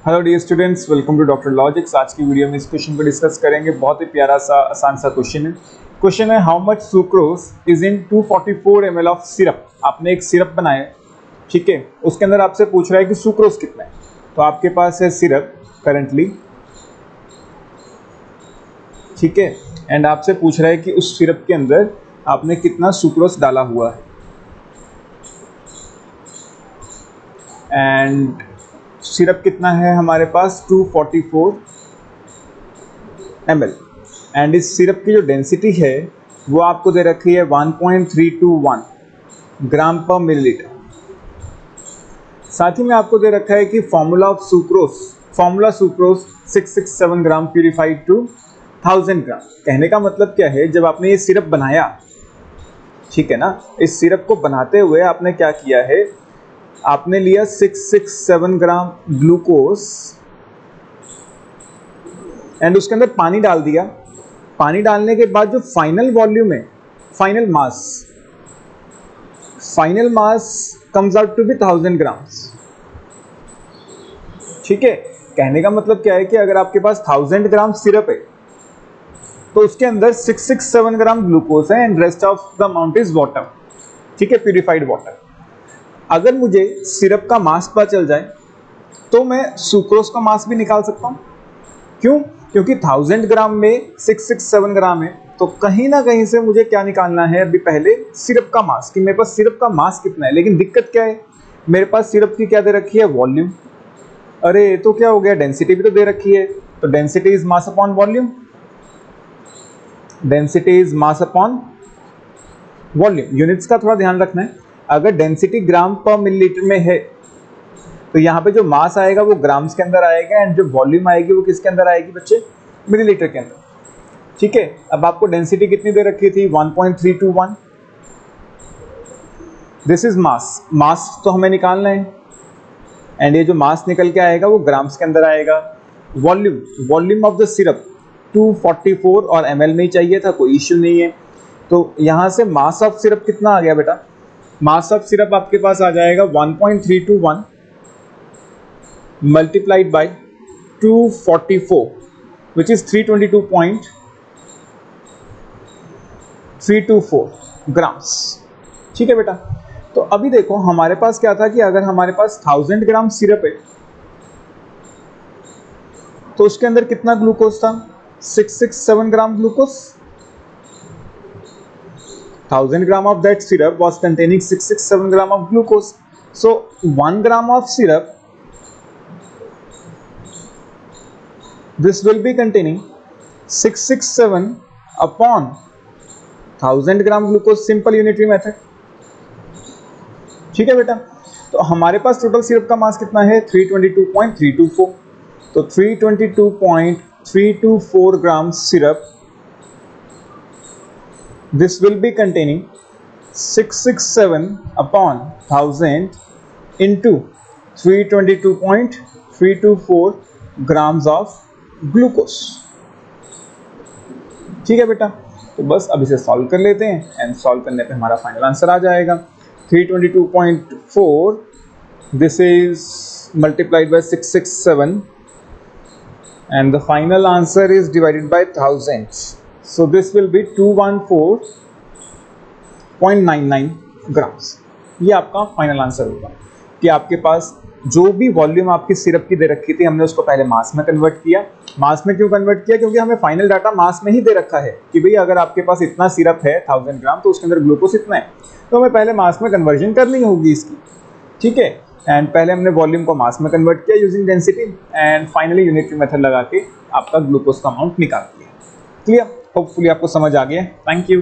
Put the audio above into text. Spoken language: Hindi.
Hello dear students, welcome to Doctor Logics. आज की वीडियो में इस क्वेश्चन को डिस्कस करेंगे। बहुत ही प्यारा सा आसान सा क्वेश्चन है। क्वेश्चन है how much sucrose is in 244 ml of syrup. आपने एक सिरप बनाया, ठीक है, उसके अंदर आपसे पूछ रहा है कि सुक्रोज कितना है। तो आपके पास है सिरप करंटली, ठीक है, एंड आपसे पूछ रहा है कि उस सिरप के अंदर आपने कितना सुक्रोज डाला हुआ है। एंड सिरप कितना है हमारे पास 244 ml। एंड इस सिरप की जो डेंसिटी है वो आपको दे रखी है 1.321 ग्राम पर मिलीलीटर। साथ ही में आपको दे रखा है कि formula of sucrose 667 gram purified to 1000 gram. कहने का मतलब क्या है, जब आपने ये सिरप बनाया, ठीक है ना, इस सिरप को बनाते हुए आपने क्या किया है, आपने लिया 667 ग्राम ग्लूकोज एंड उसके अंदर पानी डाल दिया। पानी डालने के बाद जो फाइनल वॉल्यूम है, final mass comes out to be 1000 grams. ठीक है, कहने का मतलब क्या है कि अगर आपके पास 1000 ग्राम सिरप है तो उसके अंदर 667 ग्राम ग्लूकोज है and rest of the amount is water, ठीक है, प्यूरिफाइड वाटर। अगर मुझे सिरप का मास पता चल जाए तो मैं सुक्रोज का मास भी निकाल सकता हूं। क्यों? क्योंकि 1000 ग्राम में 667 ग्राम है, तो कहीं ना कहीं से मुझे क्या निकालना है, अभी पहले सिरप का मास, कि मेरे पास सिरप का मास कितना है। लेकिन दिक्कत क्या है, मेरे पास सिरप की क्या दे रखी है, वॉल्यूम। अरे तो क्या हो गया, डेंसिटी भी तो दे रखी है। तो density is mass upon volume, density is mass upon volume. Units का थोड़ा ध्यान रखना है। अगर डेंसिटी ग्राम पर मिलीलीटर में है तो यहाँ पे जो मास आएगा वो ग्राम्स के अंदर आएगा एंड जो वॉल्यूम आएगी वो किसके अंदर आएगी बच्चे, मिलीलीटर के अंदर। ठीक है, अब आपको डेंसिटी कितनी दे रखी थी, 1.321। दिस इज मास तो हमें निकालना है एंड ये जो मास निकल के आएगा वो ग्राम्स के अंदर आएगा। वॉल्यूम ऑफ द सिरप 244 और ml में ही चाहिए था, कोई इश्यू नहीं है। तो यहाँ से मास ऑफ सिरप कितना आ गया बेटा, मास ऑफ सिरप आपके पास आ जाएगा 1.321 multiplied by 244 which is 322.324 grams. ठीक है बेटा, तो अभी देखो हमारे पास क्या था कि अगर हमारे पास 1000 ग्राम सिरप है तो उसके अंदर कितना ग्लूकोज था, 667 gram glucose. 1000 gram of that syrup was containing 667 gram of glucose. So 1 gram of syrup, this will be containing 667 upon 1000 gram glucose, simple unitary method। ठीक है बेटा, तो हमारे पास टोटल सिरप का मास कितना है, 322.324। तो 322.324 ग्राम syrup, this will be containing 667 upon 1000 into 322.324 grams of glucose। ठीक है बेटा, तो बस अब इसे सॉल्व कर लेते हैं एंड सॉल्व करने पे हमारा फाइनल आंसर आ जाएगा 322.4, this is multiplied by 667 and the final answer is divided by 1000, so this will be 214.99 grams। ये आपका फाइनल आंसर होगा कि आपके पास जो भी वॉल्यूम आपकी सिरप की दे रखी थी, हमने उसको पहले मास में कन्वर्ट किया। मास में क्यों कन्वर्ट किया, क्योंकि हमें फाइनल डाटा मास में ही दे रखा है कि भाई अगर आपके पास इतना सिरप है 1000 ग्राम तो उसके अंदर ग्लूकोज इतना है, तो हमें पहले मास में कन्वर्जन करनी होगी इसकी। ठीक है, एंड पहले हमने वॉल्यूम को मास में कन्वर्ट किया using density and finally unitary method लगा के आपका ग्लूकोज का अमाउंट निकाल दिया। क्लियर, होपफुली आपको समझ आ गया। Thank you.